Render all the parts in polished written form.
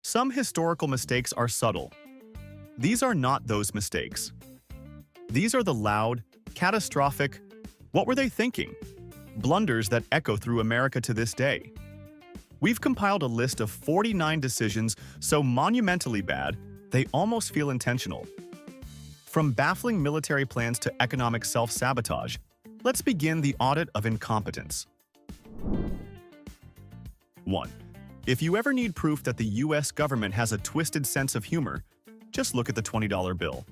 Some historical mistakes are subtle. These are not those mistakes. These are the loud, catastrophic, what were they thinking? Blunders that echo through America to this day. We've compiled a list of 49 decisions so monumentally bad, they almost feel intentional. From baffling military plans to economic self-sabotage, let's begin the audit of incompetence. 1. If you ever need proof that the US government has a twisted sense of humor, just look at the $20 bill.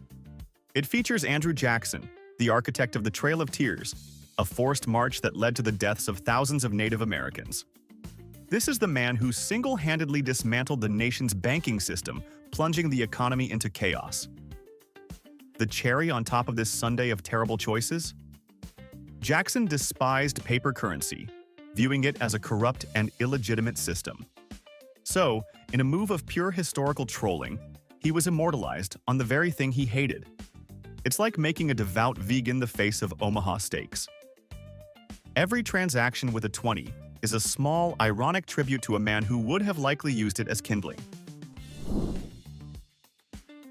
It features Andrew Jackson, the architect of the Trail of Tears, a forced march that led to the deaths of thousands of Native Americans. This is the man who single-handedly dismantled the nation's banking system, plunging the economy into chaos. The cherry on top of this sundae of terrible choices? Jackson despised paper currency, viewing it as a corrupt and illegitimate system. So, in a move of pure historical trolling, he was immortalized on the very thing he hated. It's like making a devout vegan the face of Omaha steaks. Every transaction with a 20 is a small, ironic tribute to a man who would have likely used it as kindling.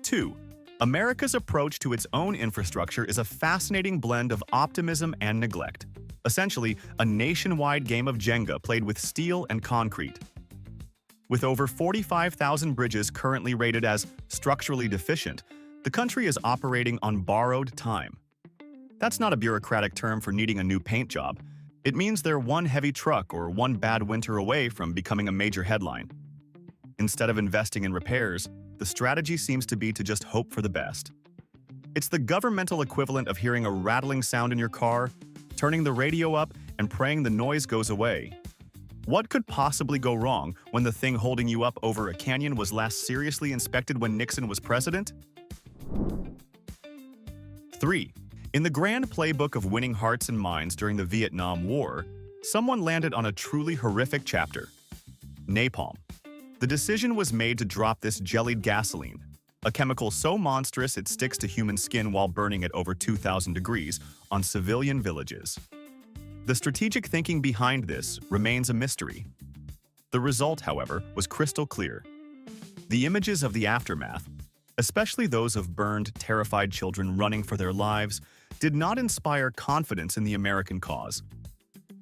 2. America's approach to its own infrastructure is a fascinating blend of optimism and neglect. Essentially, a nationwide game of Jenga played with steel and concrete. With over 45,000 bridges currently rated as structurally deficient, the country is operating on borrowed time. That's not a bureaucratic term for needing a new paint job. It means they're one heavy truck or one bad winter away from becoming a major headline. Instead of investing in repairs, the strategy seems to be to just hope for the best. It's the governmental equivalent of hearing a rattling sound in your car, turning the radio up, and praying the noise goes away. What could possibly go wrong when the thing holding you up over a canyon was last seriously inspected when Nixon was president? 3. In the grand playbook of winning hearts and minds during the Vietnam War, someone landed on a truly horrific chapter: napalm. The decision was made to drop this jellied gasoline, a chemical so monstrous it sticks to human skin while burning at over 2,000 degrees, on civilian villages. The strategic thinking behind this remains a mystery. The result, however, was crystal clear. The images of the aftermath, especially those of burned, terrified children running for their lives, did not inspire confidence in the American cause.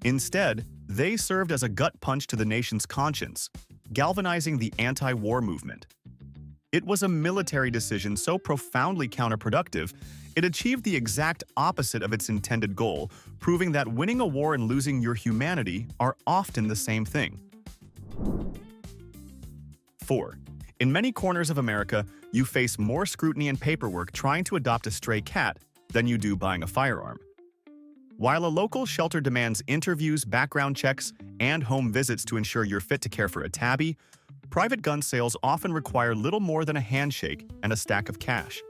Instead, they served as a gut punch to the nation's conscience, galvanizing the anti-war movement. It was a military decision so profoundly counterproductive, it achieved the exact opposite of its intended goal, proving that winning a war and losing your humanity are often the same thing. 4. In many corners of America, you face more scrutiny and paperwork trying to adopt a stray cat than you do buying a firearm. While a local shelter demands interviews, background checks, and home visits to ensure you're fit to care for a tabby, private gun sales often require little more than a handshake and a stack of cash.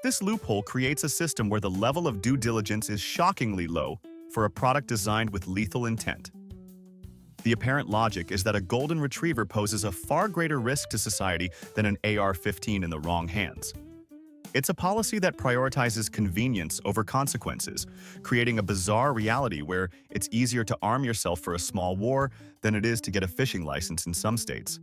This loophole creates a system where the level of due diligence is shockingly low for a product designed with lethal intent. The apparent logic is that a golden retriever poses a far greater risk to society than an AR-15 in the wrong hands. It's a policy that prioritizes convenience over consequences, creating a bizarre reality where it's easier to arm yourself for a small war than it is to get a fishing license in some states.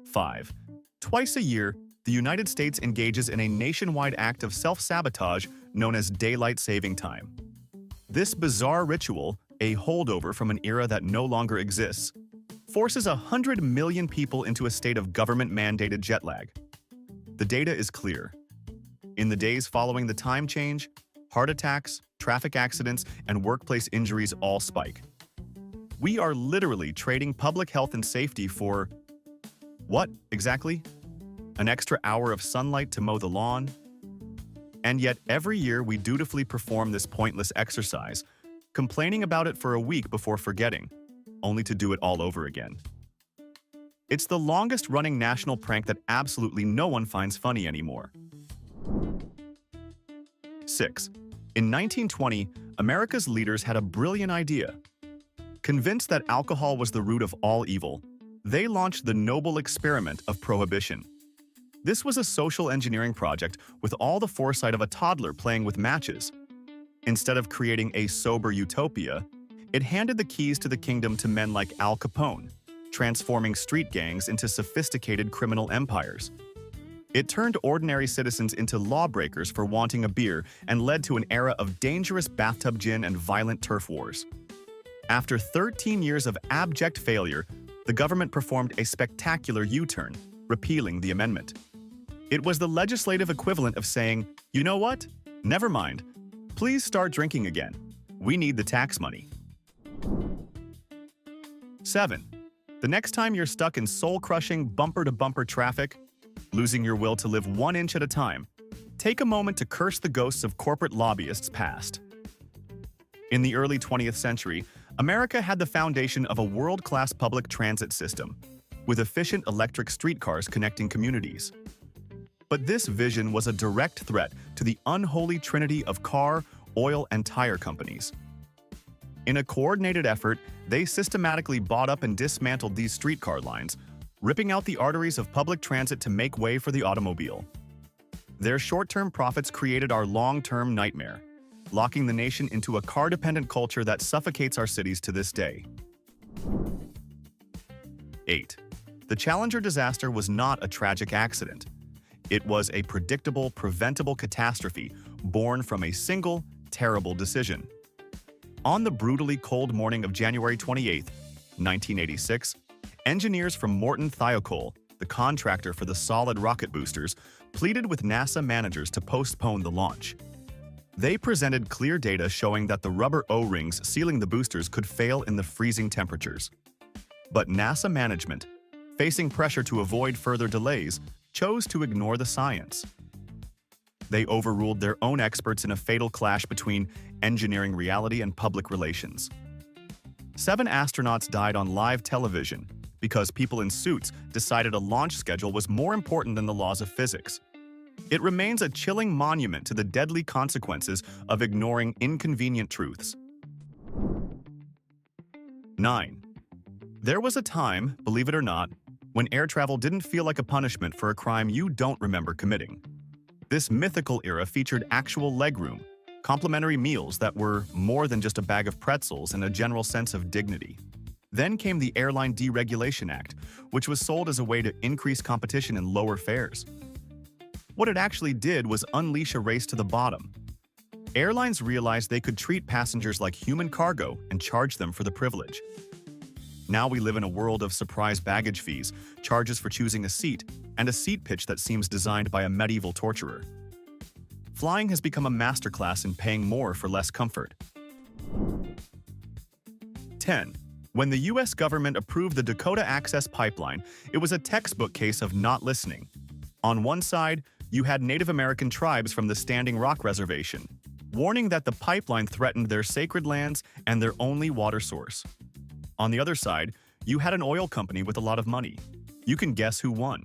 5. Twice a year, the United States engages in a nationwide act of self-sabotage known as daylight saving time. This bizarre ritual, a holdover from an era that no longer exists, forces 100 million people into a state of government-mandated jet lag. The data is clear. In the days following the time change, heart attacks, traffic accidents, and workplace injuries all spike. We are literally trading public health and safety for… what, exactly? An extra hour of sunlight to mow the lawn? And yet every year we dutifully perform this pointless exercise, complaining about it for a week before forgetting, only to do it all over again. It's the longest-running national prank that absolutely no one finds funny anymore. 6. In 1920, America's leaders had a brilliant idea. Convinced that alcohol was the root of all evil, they launched the noble experiment of prohibition. This was a social engineering project with all the foresight of a toddler playing with matches. Instead of creating a sober utopia, it handed the keys to the kingdom to men like Al Capone, transforming street gangs into sophisticated criminal empires. It turned ordinary citizens into lawbreakers for wanting a beer and led to an era of dangerous bathtub gin and violent turf wars. After 13 years of abject failure, the government performed a spectacular U-turn, repealing the amendment. It was the legislative equivalent of saying, "You know what? Never mind. Please start drinking again. We need the tax money." 7. The next time you're stuck in soul-crushing, bumper-to-bumper traffic, losing your will to live 1 inch at a time, take a moment to curse the ghosts of corporate lobbyists past. In the early 20th century, America had the foundation of a world-class public transit system, with efficient electric streetcars connecting communities. But this vision was a direct threat to the unholy trinity of car, oil, and tire companies. In a coordinated effort, they systematically bought up and dismantled these streetcar lines, ripping out the arteries of public transit to make way for the automobile. Their short-term profits created our long-term nightmare, locking the nation into a car-dependent culture that suffocates our cities to this day. 8. The Challenger disaster was not a tragic accident. It was a predictable, preventable catastrophe born from a single, terrible decision. On the brutally cold morning of January 28, 1986, engineers from Morton Thiokol, the contractor for the solid rocket boosters, pleaded with NASA managers to postpone the launch. They presented clear data showing that the rubber O-rings sealing the boosters could fail in the freezing temperatures. But NASA management, facing pressure to avoid further delays, chose to ignore the science. They overruled their own experts in a fatal clash between engineering reality and public relations. 7 astronauts died on live television because people in suits decided a launch schedule was more important than the laws of physics. It remains a chilling monument to the deadly consequences of ignoring inconvenient truths. 9. There was a time, believe it or not, when air travel didn't feel like a punishment for a crime you don't remember committing. This mythical era featured actual legroom, complimentary meals that were more than just a bag of pretzels and a general sense of dignity. Then came the Airline Deregulation Act, which was sold as a way to increase competition and lower fares. What it actually did was unleash a race to the bottom. Airlines realized they could treat passengers like human cargo and charge them for the privilege. Now we live in a world of surprise baggage fees, charges for choosing a seat, and a seat pitch that seems designed by a medieval torturer. Flying has become a masterclass in paying more for less comfort. 10. When the U.S. government approved the Dakota Access Pipeline, it was a textbook case of not listening. On one side, you had Native American tribes from the Standing Rock Reservation, warning that the pipeline threatened their sacred lands and their only water source. On the other side, you had an oil company with a lot of money. You can guess who won.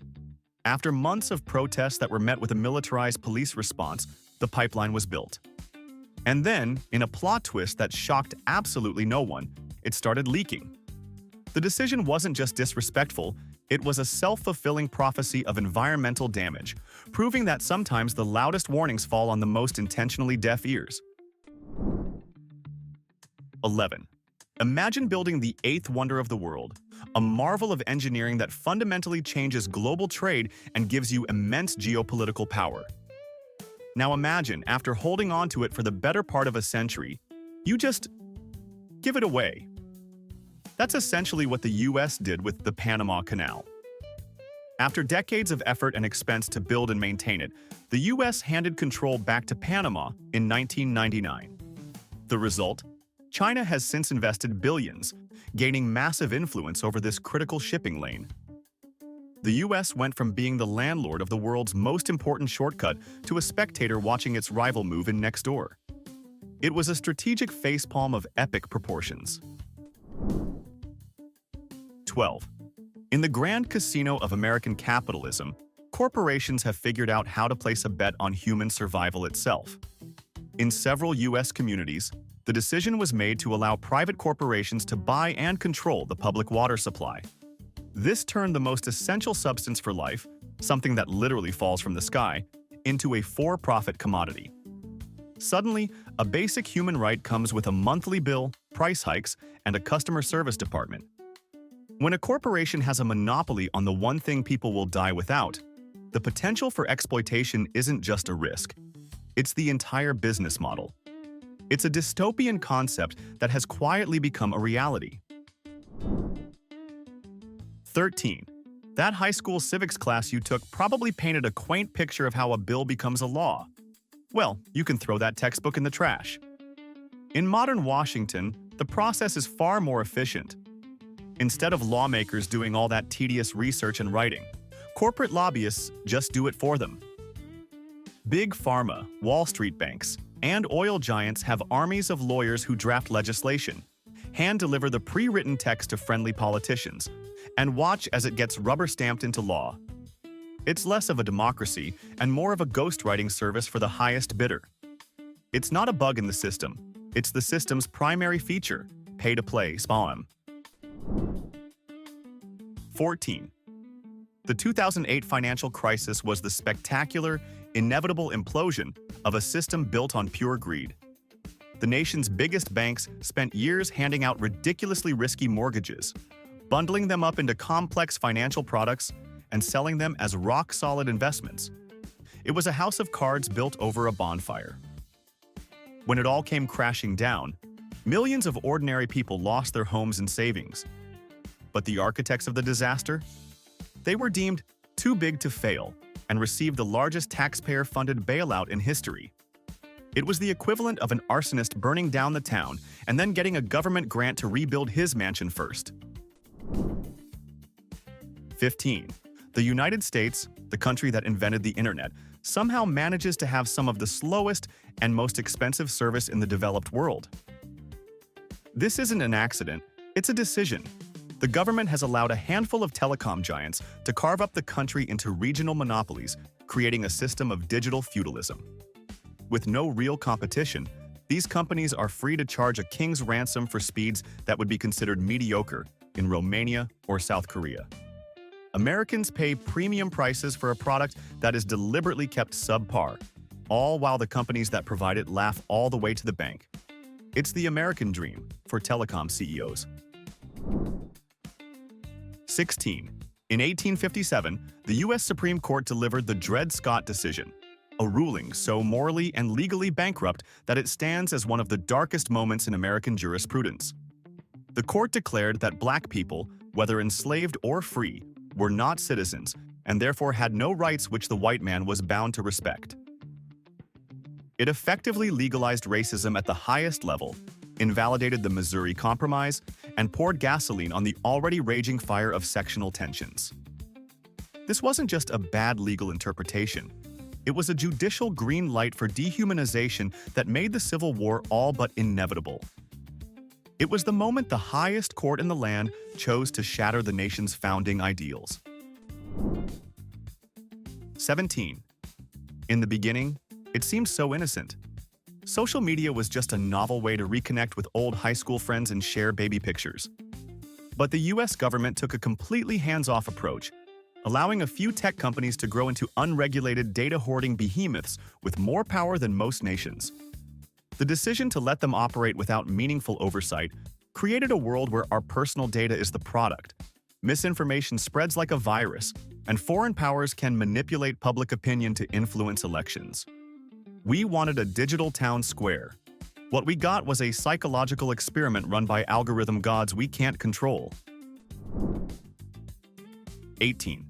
After months of protests that were met with a militarized police response, the pipeline was built. And then, in a plot twist that shocked absolutely no one, it started leaking. The decision wasn't just disrespectful, it was a self-fulfilling prophecy of environmental damage, proving that sometimes the loudest warnings fall on the most intentionally deaf ears. 11. Imagine building the 8th wonder of the world, a marvel of engineering that fundamentally changes global trade and gives you immense geopolitical power. Now imagine, after holding on to it for the better part of a century, you just give it away. That's essentially what the US did with the Panama Canal. After decades of effort and expense to build and maintain it, the US handed control back to Panama in 1999. The result? China has since invested billions, gaining massive influence over this critical shipping lane. The US went from being the landlord of the world's most important shortcut to a spectator watching its rival move in next door. It was a strategic facepalm of epic proportions. 12. In the grand casino of American capitalism, corporations have figured out how to place a bet on human survival itself. In several US communities, the decision was made to allow private corporations to buy and control the public water supply. This turned the most essential substance for life, something that literally falls from the sky, into a for-profit commodity. Suddenly, a basic human right comes with a monthly bill, price hikes, and a customer service department. When a corporation has a monopoly on the one thing people will die without, the potential for exploitation isn't just a risk. It's the entire business model. It's a dystopian concept that has quietly become a reality. 13. That high school civics class you took probably painted a quaint picture of how a bill becomes a law. Well, you can throw that textbook in the trash. In modern Washington, the process is far more efficient. Instead of lawmakers doing all that tedious research and writing, corporate lobbyists just do it for them. Big pharma, Wall Street banks, and oil giants have armies of lawyers who draft legislation, hand-deliver the pre-written text to friendly politicians, and watch as it gets rubber-stamped into law. It's less of a democracy and more of a ghostwriting service for the highest bidder. It's not a bug in the system. It's the system's primary feature, pay-to-play spam. 14. The 2008 financial crisis was the spectacular, inevitable implosion of a system built on pure greed. The nation's biggest banks spent years handing out ridiculously risky mortgages, bundling them up into complex financial products and selling them as rock-solid investments. It was a house of cards built over a bonfire. When it all came crashing down, millions of ordinary people lost their homes and savings. But the architects of the disaster? They were deemed too big to fail and received the largest taxpayer-funded bailout in history. It was the equivalent of an arsonist burning down the town and then getting a government grant to rebuild his mansion first. 15. The United States, the country that invented the internet, somehow manages to have some of the slowest and most expensive service in the developed world. This isn't an accident, it's a decision. The government has allowed a handful of telecom giants to carve up the country into regional monopolies, creating a system of digital feudalism. With no real competition, these companies are free to charge a king's ransom for speeds that would be considered mediocre in Romania or South Korea. Americans pay premium prices for a product that is deliberately kept subpar, all while the companies that provide it laugh all the way to the bank. It's the American dream for telecom CEOs. 16. In 1857, the U.S. Supreme Court delivered the Dred Scott decision, a ruling so morally and legally bankrupt that it stands as one of the darkest moments in American jurisprudence. The court declared that black people, whether enslaved or free, were not citizens and therefore had no rights which the white man was bound to respect. It effectively legalized racism at the highest level, invalidated the Missouri Compromise, and poured gasoline on the already raging fire of sectional tensions. This wasn't just a bad legal interpretation. It was a judicial green light for dehumanization that made the Civil War all but inevitable. It was the moment the highest court in the land chose to shatter the nation's founding ideals. 17. In the beginning, it seemed so innocent. Social media was just a novel way to reconnect with old high school friends and share baby pictures. But the US government took a completely hands-off approach, allowing a few tech companies to grow into unregulated data-hoarding behemoths with more power than most nations. The decision to let them operate without meaningful oversight created a world where our personal data is the product. Misinformation spreads like a virus, and foreign powers can manipulate public opinion to influence elections. We wanted a digital town square. What we got was a psychological experiment run by algorithm gods we can't control. 18.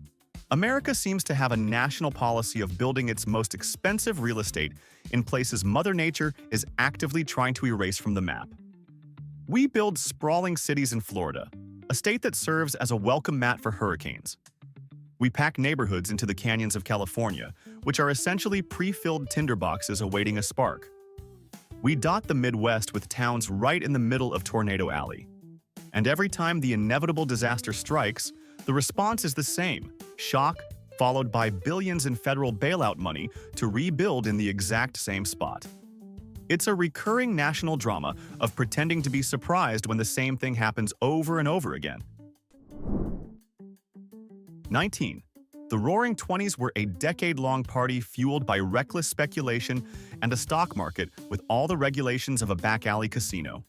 America seems to have a national policy of building its most expensive real estate in places Mother Nature is actively trying to erase from the map. We build sprawling cities in Florida, a state that serves as a welcome mat for hurricanes. We pack neighborhoods into the canyons of California, which are essentially pre-filled tinderboxes awaiting a spark. We dot the Midwest with towns right in the middle of Tornado Alley. And every time the inevitable disaster strikes, the response is the same: shock, followed by billions in federal bailout money to rebuild in the exact same spot. It's a recurring national drama of pretending to be surprised when the same thing happens over and over again. 19. The Roaring '20s were a decade-long party fueled by reckless speculation and a stock market with all the regulations of a back-alley casino.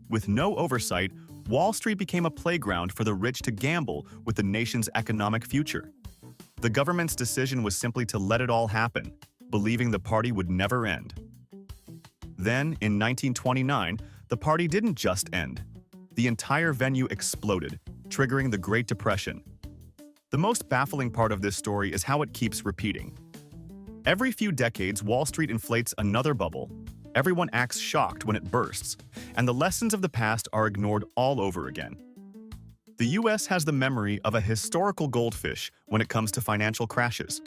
With no oversight, Wall Street became a playground for the rich to gamble with the nation's economic future. The government's decision was simply to let it all happen, believing the party would never end. Then, in 1929, the party didn't just end. The entire venue exploded, triggering the Great Depression. The most baffling part of this story is how it keeps repeating. Every few decades, Wall Street inflates another bubble. Everyone acts shocked when it bursts, and the lessons of the past are ignored all over again. The US has the memory of a historical goldfish when it comes to financial crashes.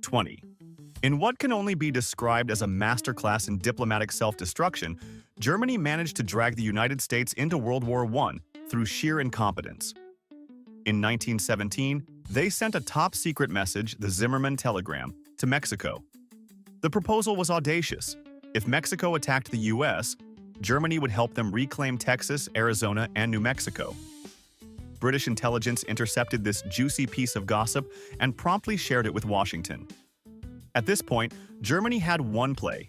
20. In what can only be described as a masterclass in diplomatic self-destruction, Germany managed to drag the United States into World War I through sheer incompetence. In 1917, they sent a top-secret message, the Zimmermann Telegram, to Mexico. The proposal was audacious. If Mexico attacked the US, Germany would help them reclaim Texas, Arizona, and New Mexico. British intelligence intercepted this juicy piece of gossip and promptly shared it with Washington. At this point, Germany had one play: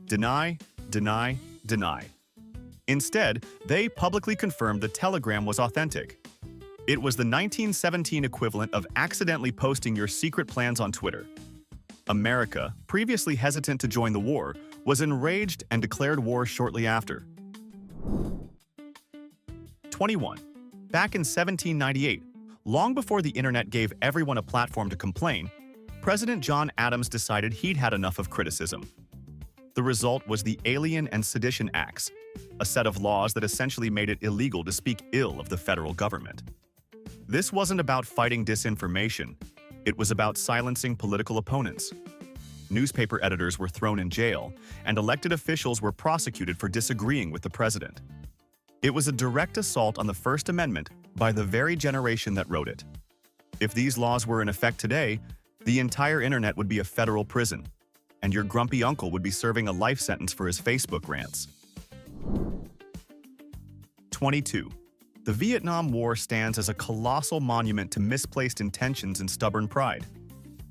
deny, deny, deny. Instead, they publicly confirmed the telegram was authentic. It was the 1917 equivalent of accidentally posting your secret plans on Twitter. America, previously hesitant to join the war, was enraged and declared war shortly after. 21. Back in 1798, long before the internet gave everyone a platform to complain, President John Adams decided he'd had enough of criticism. The result was the Alien and Sedition Acts, a set of laws that essentially made it illegal to speak ill of the federal government. This wasn't about fighting disinformation. It was about silencing political opponents. Newspaper editors were thrown in jail, and elected officials were prosecuted for disagreeing with the president. It was a direct assault on the First Amendment by the very generation that wrote it. If these laws were in effect today, the entire internet would be a federal prison, and your grumpy uncle would be serving a life sentence for his Facebook rants. 22. The Vietnam War stands as a colossal monument to misplaced intentions and stubborn pride.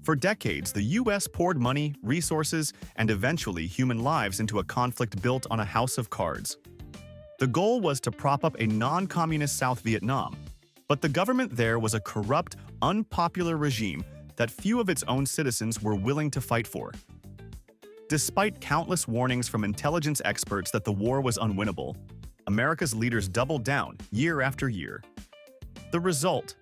For decades, the US poured money, resources, and eventually human lives into a conflict built on a house of cards. The goal was to prop up a non-communist South Vietnam, but the government there was a corrupt, unpopular regime that few of its own citizens were willing to fight for. Despite countless warnings from intelligence experts that the war was unwinnable, America's leaders doubled down year after year. The result?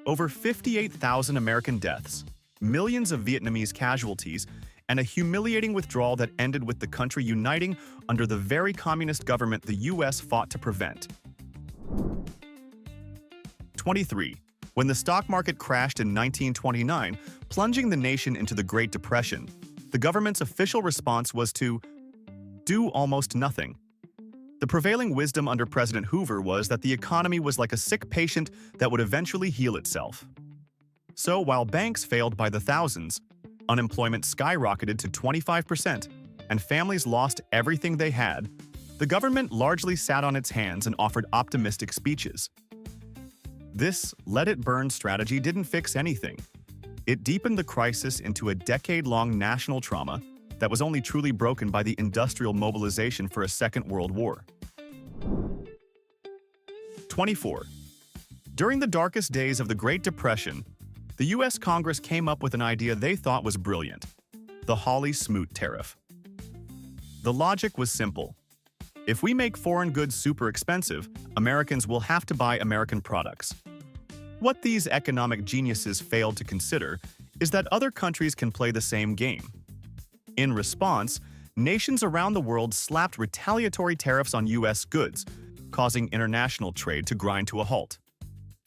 Over 58,000 American deaths, millions of Vietnamese casualties, and a humiliating withdrawal that ended with the country uniting under the very communist government the US fought to prevent. 23. When the stock market crashed in 1929, plunging the nation into the Great Depression, the government's official response was to do almost nothing. The prevailing wisdom under President Hoover was that the economy was like a sick patient that would eventually heal itself. So while banks failed by the thousands, unemployment skyrocketed to 25%, and families lost everything they had, the government largely sat on its hands and offered optimistic speeches. This let-it-burn strategy didn't fix anything. It deepened the crisis into a decade-long national trauma that was only truly broken by the industrial mobilization for a Second World War. 24. During the darkest days of the Great Depression, the U.S. Congress came up with an idea they thought was brilliant: the Hawley-Smoot tariff. The logic was simple. If we make foreign goods super expensive, Americans will have to buy American products. What these economic geniuses failed to consider is that other countries can play the same game. In response, nations around the world slapped retaliatory tariffs on U.S. goods, causing international trade to grind to a halt.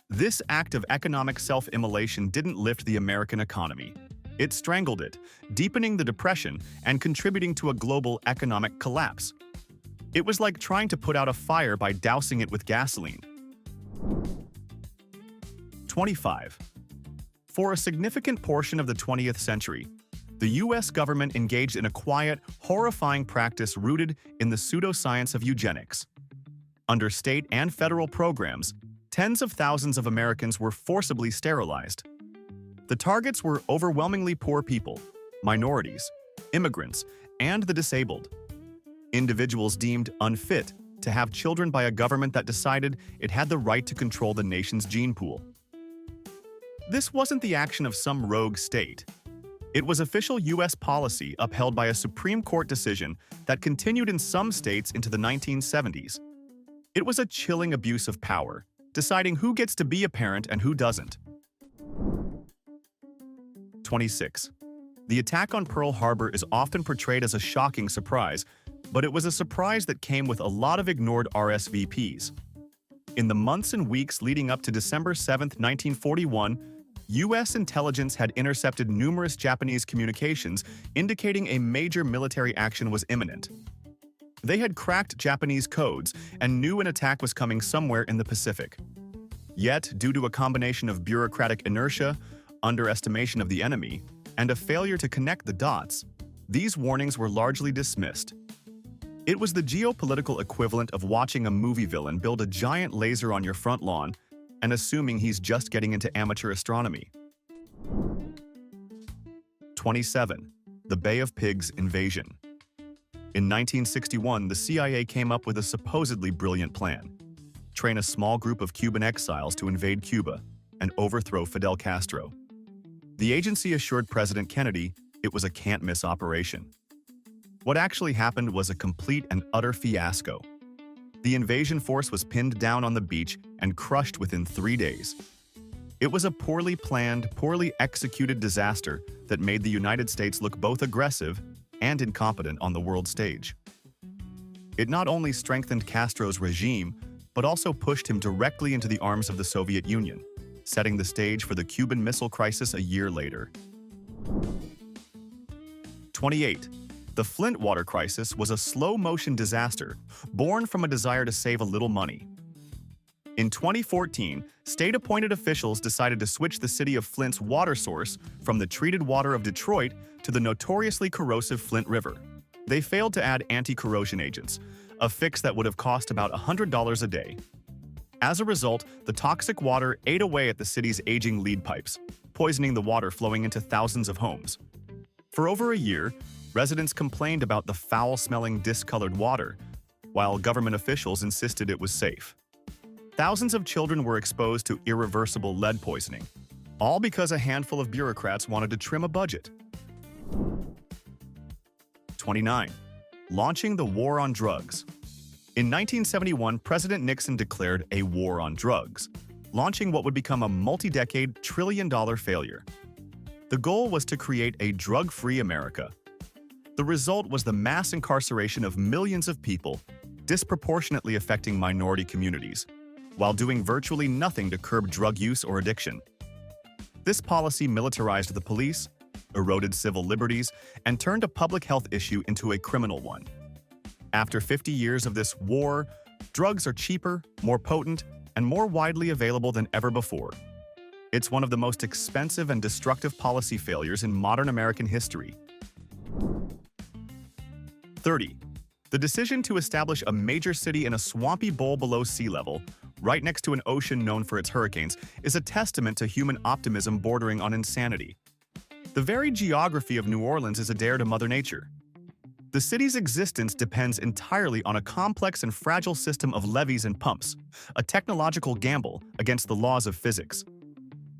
This act of economic self-immolation didn't lift the American economy. It strangled it, deepening the Depression and contributing to a global economic collapse. It was like trying to put out a fire by dousing it with gasoline. 25. For a significant portion of the 20th century, the U.S. government engaged in a quiet, horrifying practice rooted in the pseudoscience of eugenics. Under state and federal programs, tens of thousands of Americans were forcibly sterilized. The targets were overwhelmingly poor people, minorities, immigrants, and the disabled. Individuals deemed unfit to have children by a government that decided it had the right to control the nation's gene pool. This wasn't the action of some rogue state. It was official U.S. policy upheld by a Supreme Court decision that continued in some states into the 1970s. It was a chilling abuse of power, deciding who gets to be a parent and who doesn't. 26. The attack on Pearl Harbor is often portrayed as a shocking surprise, but it was a surprise that came with a lot of ignored RSVPs. In the months and weeks leading up to December 7, 1941, U.S. intelligence had intercepted numerous Japanese communications indicating a major military action was imminent. They had cracked Japanese codes and knew an attack was coming somewhere in the Pacific. Yet, due to a combination of bureaucratic inertia, underestimation of the enemy, and a failure to connect the dots, these warnings were largely dismissed. It was the geopolitical equivalent of watching a movie villain build a giant laser on your front lawn and assuming he's just getting into amateur astronomy. 27. The Bay of Pigs invasion. In 1961, the CIA came up with a supposedly brilliant plan: train a small group of Cuban exiles to invade Cuba and overthrow Fidel Castro. The agency assured President Kennedy it was a can't-miss operation. What actually happened was a complete and utter fiasco. The invasion force was pinned down on the beach and crushed within 3 days. It was a poorly planned, poorly executed disaster that made the United States look both aggressive and incompetent on the world stage. It not only strengthened Castro's regime, but also pushed him directly into the arms of the Soviet Union, setting the stage for the Cuban Missile Crisis a year later. 28. The Flint water crisis was a slow-motion disaster born from a desire to save a little money. In 2014, state-appointed officials decided to switch the city of Flint's water source from the treated water of Detroit to the notoriously corrosive Flint River. They failed to add anti-corrosion agents, a fix that would have cost about $100 a day. As a result, the toxic water ate away at the city's aging lead pipes, poisoning the water flowing into thousands of homes. For over a year, residents complained about the foul-smelling, discolored water, while government officials insisted it was safe. Thousands of children were exposed to irreversible lead poisoning, all because a handful of bureaucrats wanted to trim a budget. 29. Launching the war on drugs. In 1971, President Nixon declared a war on drugs, launching what would become a multi-decade, trillion-dollar failure. The goal was to create a drug-free America. The result was the mass incarceration of millions of people, disproportionately affecting minority communities, while doing virtually nothing to curb drug use or addiction. This policy militarized the police, eroded civil liberties, and turned a public health issue into a criminal one. After 50 years of this war, drugs are cheaper, more potent, and more widely available than ever before. It's one of the most expensive and destructive policy failures in modern American history. 30. The decision to establish a major city in a swampy bowl below sea level, right next to an ocean known for its hurricanes, is a testament to human optimism bordering on insanity. The very geography of New Orleans is a dare to Mother Nature. The city's existence depends entirely on a complex and fragile system of levees and pumps, a technological gamble against the laws of physics.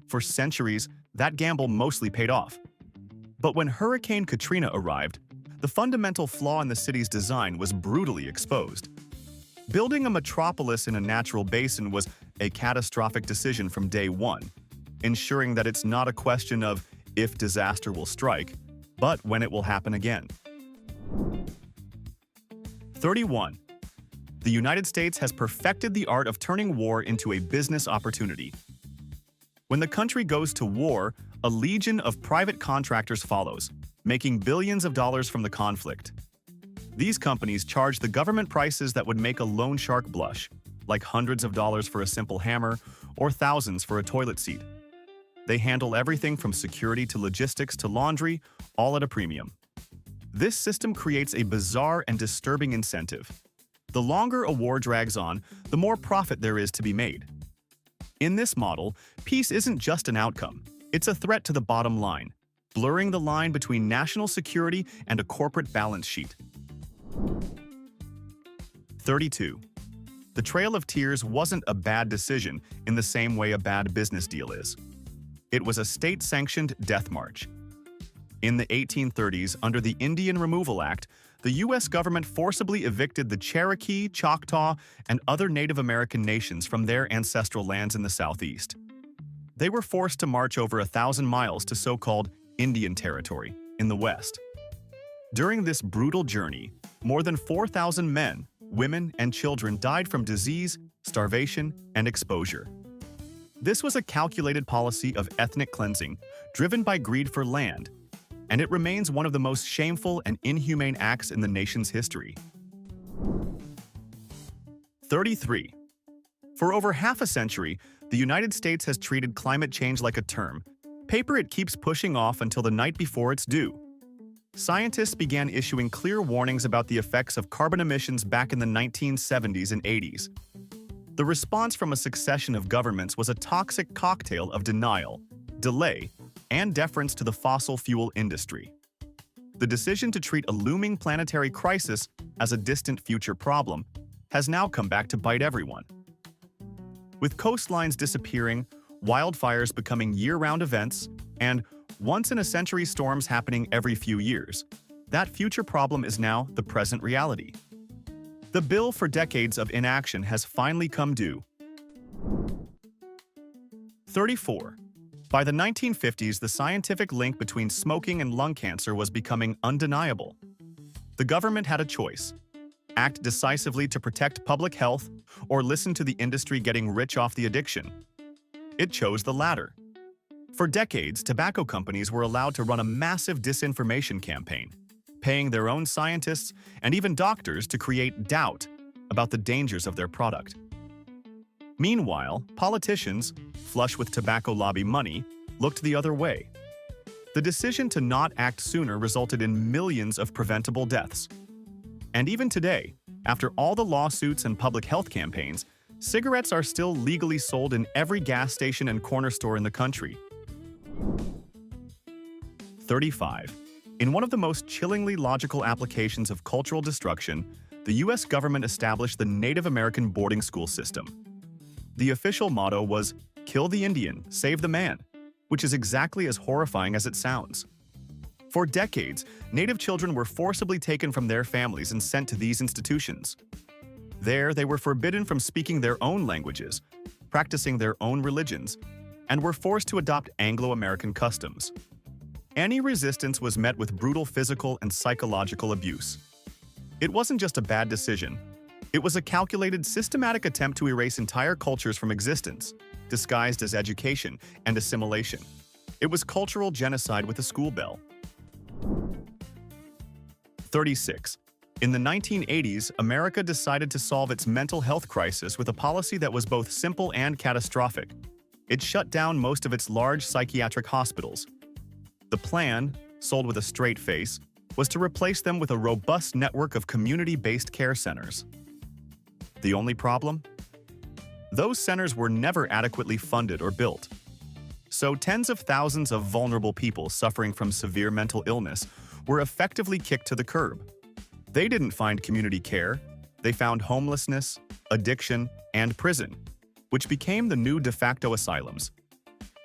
For centuries, that gamble mostly paid off. But when Hurricane Katrina arrived, the fundamental flaw in the city's design was brutally exposed. Building a metropolis in a natural basin was a catastrophic decision from day one, ensuring that it's not a question of if disaster will strike, but when it will happen again. 31. The United States has perfected the art of turning war into a business opportunity. When the country goes to war, a legion of private contractors follows, making billions of dollars from the conflict. These companies charge the government prices that would make a loan shark blush, like hundreds of dollars for a simple hammer or thousands for a toilet seat. They handle everything from security to logistics to laundry, all at a premium. This system creates a bizarre and disturbing incentive. The longer a war drags on, the more profit there is to be made. In this model, peace isn't just an outcome, it's a threat to the bottom line, blurring the line between national security and a corporate balance sheet. 32. the Trail of Tears wasn't a bad decision in the same way a bad business deal is. It was a state-sanctioned death march. In the 1830s, under the Indian Removal Act, the U.S. government forcibly evicted the Cherokee, Choctaw, and other Native American nations from their ancestral lands in the Southeast. They were forced to march over 1,000 miles to so-called Indian Territory in the West. During this brutal journey, more than 4,000 men, women, and children died from disease, starvation, and exposure. This was a calculated policy of ethnic cleansing, driven by greed for land, and it remains one of the most shameful and inhumane acts in the nation's history. 33. For over half a century, the United States has treated climate change like a term, paper it keeps pushing off until the night before it's due. Scientists began issuing clear warnings about the effects of carbon emissions back in the 1970s and 80s. The response from a succession of governments was a toxic cocktail of denial, delay, and deference to the fossil fuel industry. The decision to treat a looming planetary crisis as a distant future problem has now come back to bite everyone. With coastlines disappearing, wildfires becoming year-round events, and once-in-a-century storms happening every few years, that future problem is now the present reality. The bill for decades of inaction has finally come due. 34. By the 1950s, the scientific link between smoking and lung cancer was becoming undeniable. The government had a choice: act decisively to protect public health or listen to the industry getting rich off the addiction. It chose the latter. For decades, tobacco companies were allowed to run a massive disinformation campaign, paying their own scientists and even doctors to create doubt about the dangers of their product. Meanwhile, politicians, flush with tobacco lobby money, looked the other way. The decision to not act sooner resulted in millions of preventable deaths. And even today, after all the lawsuits and public health campaigns, cigarettes are still legally sold in every gas station and corner store in the country. 35. In one of the most chillingly logical applications of cultural destruction, the U.S. government established the Native American boarding school system. The official motto was, "Kill the Indian, save the man," which is exactly as horrifying as it sounds. For decades, Native children were forcibly taken from their families and sent to these institutions. There, they were forbidden from speaking their own languages, practicing their own religions, and were forced to adopt Anglo-American customs. Any resistance was met with brutal physical and psychological abuse. It wasn't just a bad decision. It was a calculated, systematic attempt to erase entire cultures from existence, disguised as education and assimilation. It was cultural genocide with a school bell. 36. In the 1980s, America decided to solve its mental health crisis with a policy that was both simple and catastrophic. It shut down most of its large psychiatric hospitals. The plan, sold with a straight face, was to replace them with a robust network of community-based care centers. The only problem? Those centers were never adequately funded or built. So tens of thousands of vulnerable people suffering from severe mental illness were effectively kicked to the curb. They didn't find community care. They found homelessness, addiction, and prison, which became the new de facto asylums.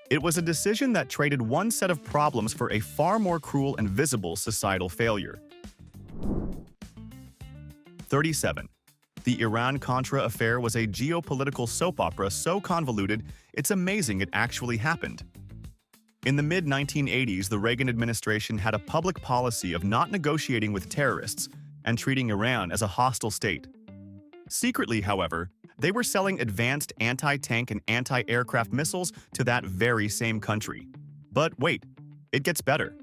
It was a decision that traded one set of problems for a far more cruel and visible societal failure. 37. The Iran-Contra affair was a geopolitical soap opera so convoluted, it's amazing it actually happened. In the mid-1980s, the Reagan administration had a public policy of not negotiating with terrorists and treating Iran as a hostile state. Secretly, however, they were selling advanced anti-tank and anti-aircraft missiles to that very same country. But wait, it gets better.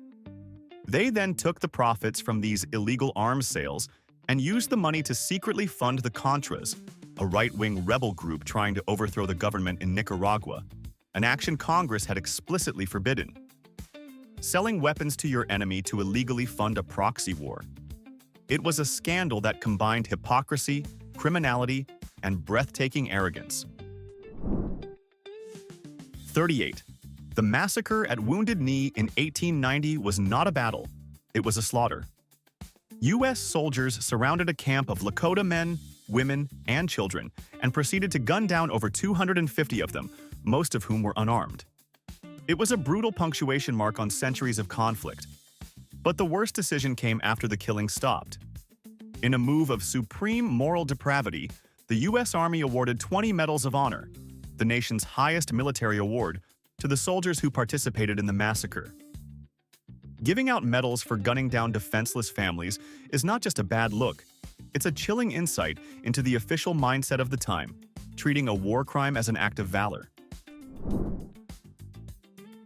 They then took the profits from these illegal arms sales and used the money to secretly fund the Contras, a right-wing rebel group trying to overthrow the government in Nicaragua, an action Congress had explicitly forbidden. Selling weapons to your enemy to illegally fund a proxy war. It was a scandal that combined hypocrisy, criminality, and breathtaking arrogance. 38. The massacre at Wounded Knee in 1890 was not a battle. It was a slaughter. U.S. soldiers surrounded a camp of Lakota men, women, and children, and proceeded to gun down over 250 of them, most of whom were unarmed. It was a brutal punctuation mark on centuries of conflict. But the worst decision came after the killing stopped. In a move of supreme moral depravity, the U.S. Army awarded 20 Medals of Honor, the nation's highest military award, to the soldiers who participated in the massacre. Giving out medals for gunning down defenseless families is not just a bad look, it's a chilling insight into the official mindset of the time, treating a war crime as an act of valor.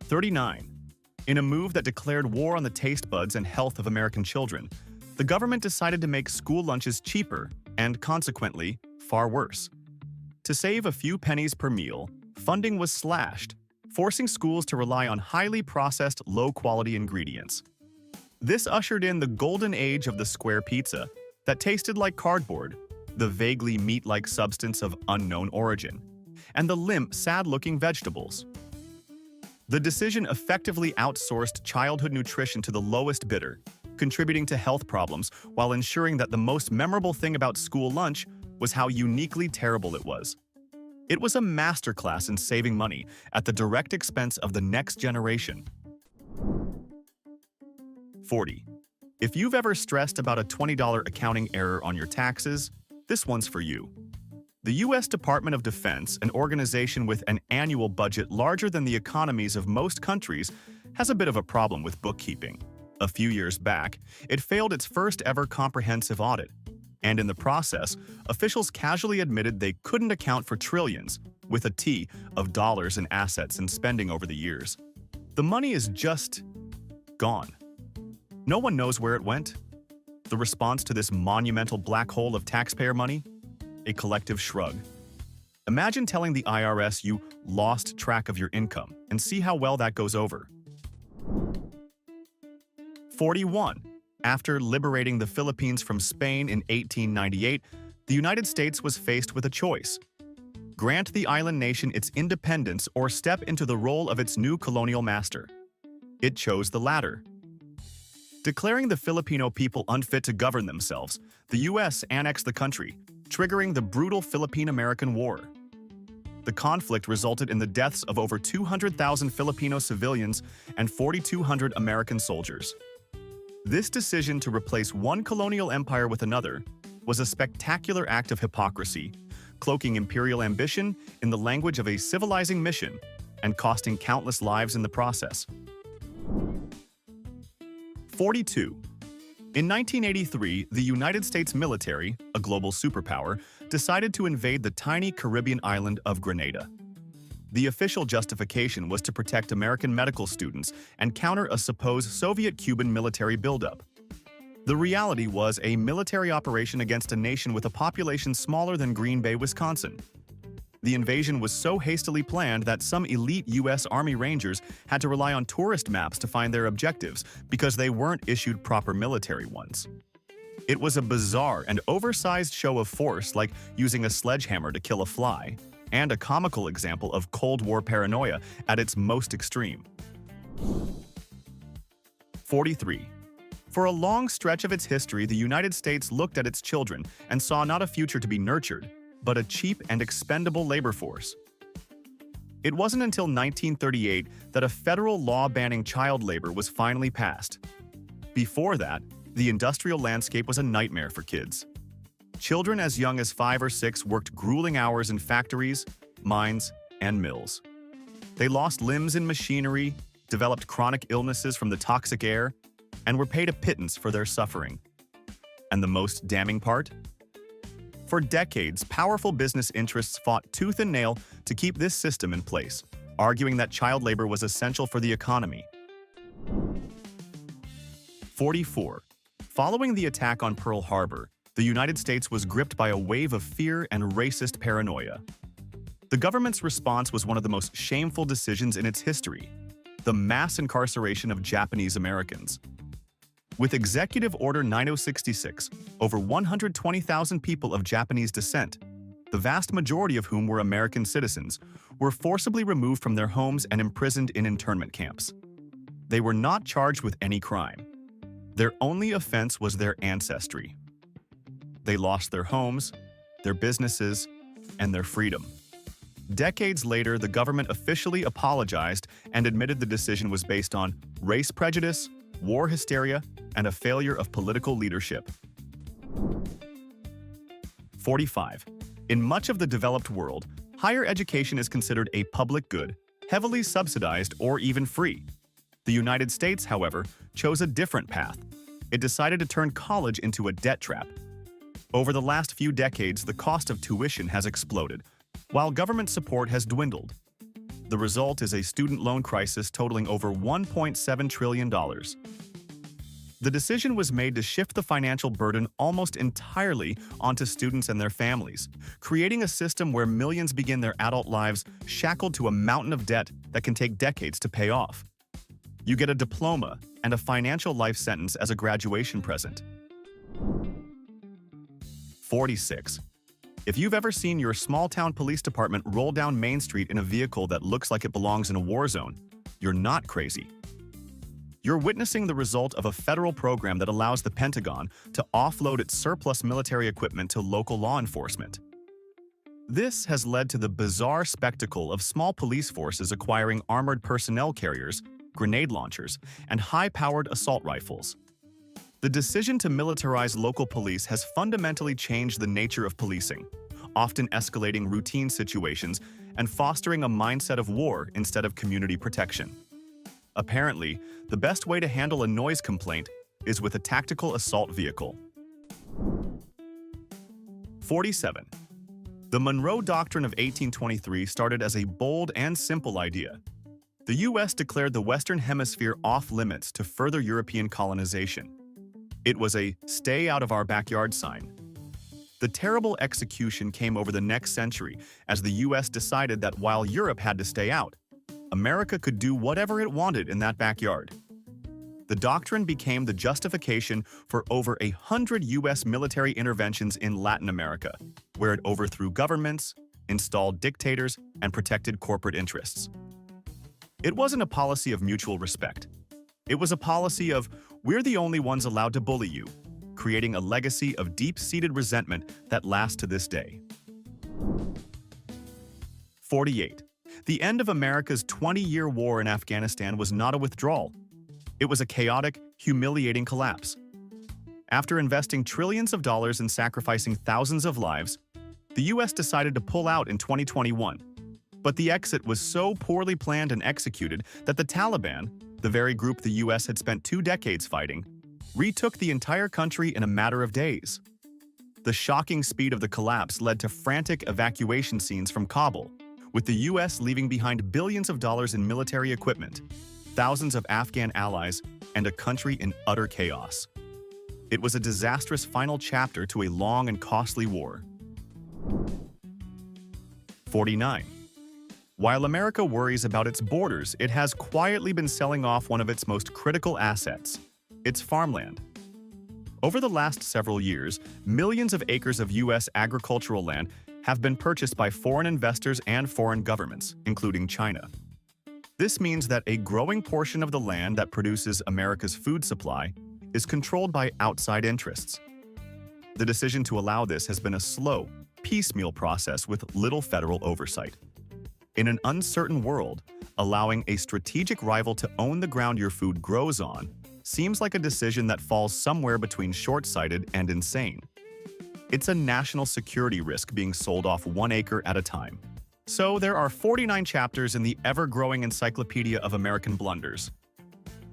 39. In a move that declared war on the taste buds and health of American children, the government decided to make school lunches cheaper and, consequently, far worse. To save a few pennies per meal, funding was slashed, forcing schools to rely on highly processed, low-quality ingredients. This ushered in the golden age of the square pizza that tasted like cardboard, the vaguely meat-like substance of unknown origin, and the limp, sad-looking vegetables. The decision effectively outsourced childhood nutrition to the lowest bidder, contributing to health problems while ensuring that the most memorable thing about school lunch was how uniquely terrible it was. It was a masterclass in saving money at the direct expense of the next generation. 40. If you've ever stressed about a $20 accounting error on your taxes, this one's for you. The U.S. Department of Defense, an organization with an annual budget larger than the economies of most countries, has a bit of a problem with bookkeeping. A few years back, it failed its first ever comprehensive audit, and in the process, officials casually admitted they couldn't account for trillions, with a T, of dollars in assets and spending over the years. The money is just gone. No one knows where it went. The response to this monumental black hole of taxpayer money? A collective shrug. Imagine telling the IRS you lost track of your income and see how well that goes over. 41. After liberating the Philippines from Spain in 1898, the United States was faced with a choice: grant the island nation its independence or step into the role of its new colonial master. It chose the latter. Declaring the Filipino people unfit to govern themselves, the U.S. annexed the country, triggering the brutal Philippine-American War. The conflict resulted in the deaths of over 200,000 Filipino civilians and 4,200 American soldiers. This decision to replace one colonial empire with another was a spectacular act of hypocrisy, cloaking imperial ambition in the language of a civilizing mission and costing countless lives in the process. 42. In 1983, the United States military, a global superpower, decided to invade the tiny Caribbean island of Grenada. The official justification was to protect American medical students and counter a supposed Soviet-Cuban military buildup. The reality was a military operation against a nation with a population smaller than Green Bay, Wisconsin. The invasion was so hastily planned that some elite U.S. Army Rangers had to rely on tourist maps to find their objectives because they weren't issued proper military ones. It was a bizarre and oversized show of force, like using a sledgehammer to kill a fly, and a comical example of Cold War paranoia at its most extreme. 43. For a long stretch of its history, the United States looked at its children and saw not a future to be nurtured, but a cheap and expendable labor force. It wasn't until 1938 that a federal law banning child labor was finally passed. Before that, the industrial landscape was a nightmare for kids. Children as young as 5 or 6 worked grueling hours in factories, mines, and mills. They lost limbs in machinery, developed chronic illnesses from the toxic air, and were paid a pittance for their suffering. And the most damning part? For decades, powerful business interests fought tooth and nail to keep this system in place, arguing that child labor was essential for the economy. 44. Following the attack on Pearl Harbor, the United States was gripped by a wave of fear and racist paranoia. The government's response was one of the most shameful decisions in its history: the mass incarceration of Japanese Americans. With Executive Order 9066, over 120,000 people of Japanese descent, the vast majority of whom were American citizens, were forcibly removed from their homes and imprisoned in internment camps. They were not charged with any crime. Their only offense was their ancestry. They lost their homes, their businesses, and their freedom. Decades later, the government officially apologized and admitted the decision was based on race prejudice, war hysteria, and a failure of political leadership. 45. In much of the developed world, higher education is considered a public good, heavily subsidized or even free. The United States, however, chose a different path. It decided to turn college into a debt trap. Over the last few decades, the cost of tuition has exploded, while government support has dwindled. The result is a student loan crisis totaling over $1.7 trillion. The decision was made to shift the financial burden almost entirely onto students and their families, creating a system where millions begin their adult lives shackled to a mountain of debt that can take decades to pay off. You get a diploma and a financial life sentence as a graduation present. 46. If you've ever seen your small-town police department roll down Main Street in a vehicle that looks like it belongs in a war zone, you're not crazy. You're witnessing the result of a federal program that allows the Pentagon to offload its surplus military equipment to local law enforcement. This has led to the bizarre spectacle of small police forces acquiring armored personnel carriers, grenade launchers, and high-powered assault rifles. The decision to militarize local police has fundamentally changed the nature of policing, often escalating routine situations and fostering a mindset of war instead of community protection. Apparently, the best way to handle a noise complaint is with a tactical assault vehicle. 47. The Monroe Doctrine of 1823 started as a bold and simple idea. The U.S. declared the Western Hemisphere off-limits to further European colonization. It was a "stay out of our backyard" sign. The terrible execution came over the next century as the U.S. decided that while Europe had to stay out, America could do whatever it wanted in that backyard. The doctrine became the justification for over 100 U.S. military interventions in Latin America, where it overthrew governments, installed dictators, and protected corporate interests. It wasn't a policy of mutual respect. It was a policy of, we're the only ones allowed to bully you, creating a legacy of deep-seated resentment that lasts to this day. 48. The end of America's 20-year war in Afghanistan was not a withdrawal. It was a chaotic, humiliating collapse. After investing trillions of dollars and sacrificing thousands of lives, the U.S. decided to pull out in 2021. But the exit was so poorly planned and executed that the Taliban, the very group the U.S. had spent 2 decades fighting, retook the entire country in a matter of days. The shocking speed of the collapse led to frantic evacuation scenes from Kabul, with the U.S. leaving behind billions of dollars in military equipment, thousands of Afghan allies, and a country in utter chaos. It was a disastrous final chapter to a long and costly war. 49. While America worries about its borders, it has quietly been selling off one of its most critical assets, its farmland. Over the last several years, millions of acres of U.S. agricultural land have been purchased by foreign investors and foreign governments, including China. This means that a growing portion of the land that produces America's food supply is controlled by outside interests. The decision to allow this has been a slow, piecemeal process with little federal oversight. In an uncertain world, allowing a strategic rival to own the ground your food grows on seems like a decision that falls somewhere between short-sighted and insane. It's a national security risk being sold off 1 acre at a time. So there are 49 chapters in the ever-growing encyclopedia of American blunders.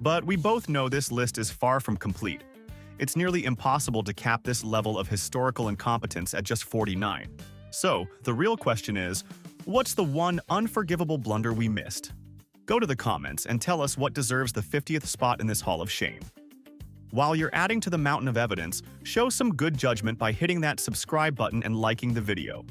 But we both know this list is far from complete. It's nearly impossible to cap this level of historical incompetence at just 49. So, the real question is, what's the one unforgivable blunder we missed? Go to the comments and tell us what deserves the 50th spot in this Hall of Shame. While you're adding to the mountain of evidence, show some good judgment by hitting that subscribe button and liking the video.